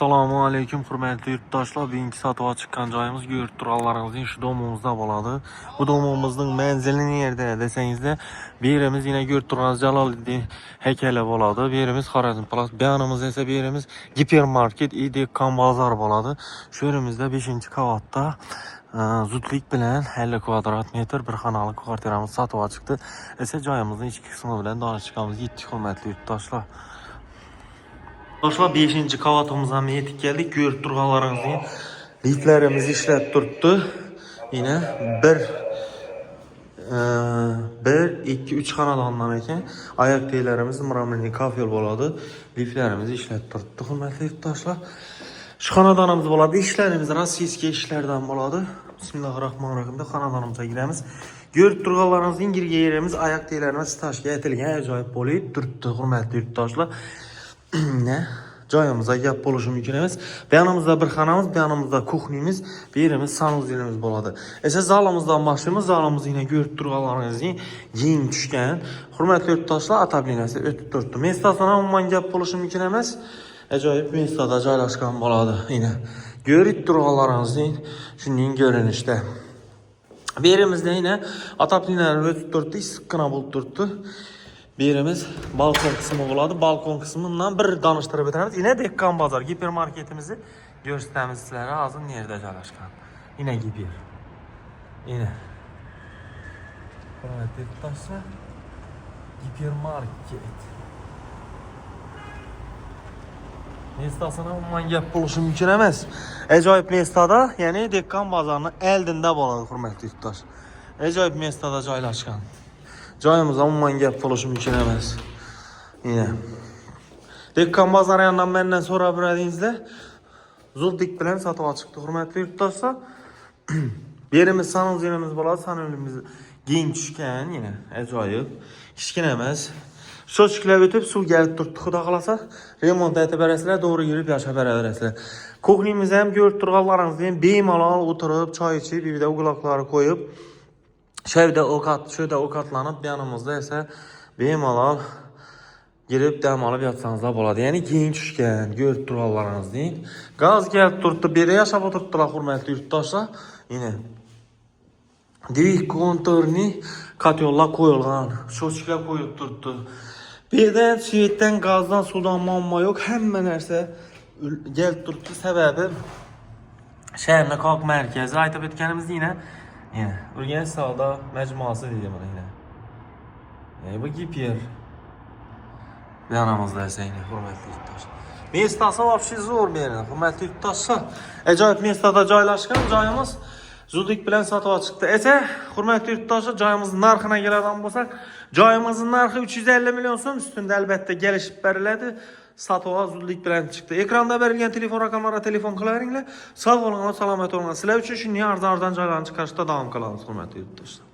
Assalamu alaykum hurmatli yurtdoshlar. Bugungi sotuvga chiqqan joyimiz ko'rib turganlaringizning shu domimizda bo'ladi. Bu domimizning manzili yerda desangizda, bu yerimiz yine ko'rib turganingiz Jaloliddin haykali bo'ladi. Bu yerimiz Xorazm Plus. Bu yanımız esa bu yerimiz gipermarket Idekkan bozor bo'ladi. Shu yerimizda 5-qavatda zudlik bilan 50 kvadrat metr bir xonali kvartiramiz sotuvga chiqdi. Esa joyimizning ichki qismi bilan donishchiqamiz yetdik hurmatli yurtdoshlar. Dostlar 5-qavatımıza yetib keldik. Ko'rib turganlaringizning liftlarimiz ishlab turibdi. Yine 1-2-3 xonadondan ekan. Oyoq teylarimiz mramorli kafel bo'ladi. Liftlarimiz ishlab turibdi hurmatli yurtdoshlar. Shu xonadonimiz bo'ladi. Ishlarimiz rossiyskiy ishlardan bo'ladi. Bismillahirrahmanirrahim. Xonadonimizga giramiz. Ko'rib turganlaringizning yerimiz oyoq teylarimiz stajga aytilgan ajoyib bo'lib turibdi hurmatli yurtdoshlar. Ne? Joyimizda gap bo'lishi mumkin emas. Bu yanımızda bir xonamiz, bu yanımızda kuxnimiz, bu yerimiz sanuzelimiz bo'ladi. Esa zalimizdan başlaymiz. Zalimiz yine ko'rib turganlaringizning keng tushgan. Hurmatli yurtdoshlar, atabilinasi o'tib turibdi. Mestasına umuman gap bo'lishi mumkin emas. Ajoyib mestada joylashgan bo'ladi. Yine ko'rib turganlaringizning shunday ko'rinishda. Bu yerimizda yine atabilinlar o'tib turibdi, issiqqina bo'lib turibdi. Bir yerimiz balkon kısmı bo'ladi. Balkon kısmından bir danıştırıp o'tamiz. Yine Dekkan bozor gipermarketimizni ko'rsatamiz sizlarga. Hozir nerede joylashgan? Yine giper. Yine. Hurmatli yurtdoshlar, gipermarket. Mestasına umuman gap bo'lishi mumkin emas. Ajoyib mestada, ya'ni Dekkan bozorining oldinda bo'ladi hurmatli yurtdosh. Ajoyib mestada joylashgan. Joyimizda umuman gap bo'lishi mumkin emas. Yine. Dekkan bozori yandan menden so'rab beradingizlar. Zudlik bilan sotuvga chiqdi hurmatli yurtdoshlar. Bu yerimiz sanuzelimiz bo'ladi. Sanuzelimiz keng tushgan, yine ajoyib. Kichkina emas. Shoshkilar o'tib suv kelib turibdi. Xudo xolasa remont aytib berasizlar, to'g'ri yurib yashab beraverasizlar. Kuxnimiz ham ko'rib turganlaringizdek bemalol o'tirib, choy ichib, uyda uloqlari qo'yib, şöyle okatlanıp yanımızda ise bemalol girip dam olib yatsanızlar bo'ladi. Ya'ni keng tushgan, ko'rib turganlaringiz deyin. Gaz kelib turibdi, beri yashab o'tiribdilar hurmatli yurtdoshlar. Yine dvig konturni kotyollar qo'yilgan, shochkalar qo'yib turibdi. Birden suyetdan, gazdan, sudan muammo yo'q. Hamma narsa kelib turibdi. Sababi shaharning qoq markazi aytib o'tganimiz yine Urganch savdo majmuasi deydi mana yine. Bu giper. Yanımızda esa yine hurmatli yurtdoshlar. Mestasi вообще zo'r meni hurmatli yurtdoshlar. Ajoyib mestada joylashgan joyimiz zudlik bilan sotuvga chiqdi. Esa hurmatli yurtdoshlar, joyimizning narxina keladigan bo'lsak, joyimizning narxi 350 million so'm, ustunda albatta kelishib beriladi. Sotuvga zudlik bilan chiqdi. Ekranda berilgan telefon raqamlariga telefon qilaveringlar. Sog' bo'ling, salomat bo'ling. Sizlar uchun shunday arzon joylarni chiqarishda davom qilamiz hurmatli yurtdoshlar.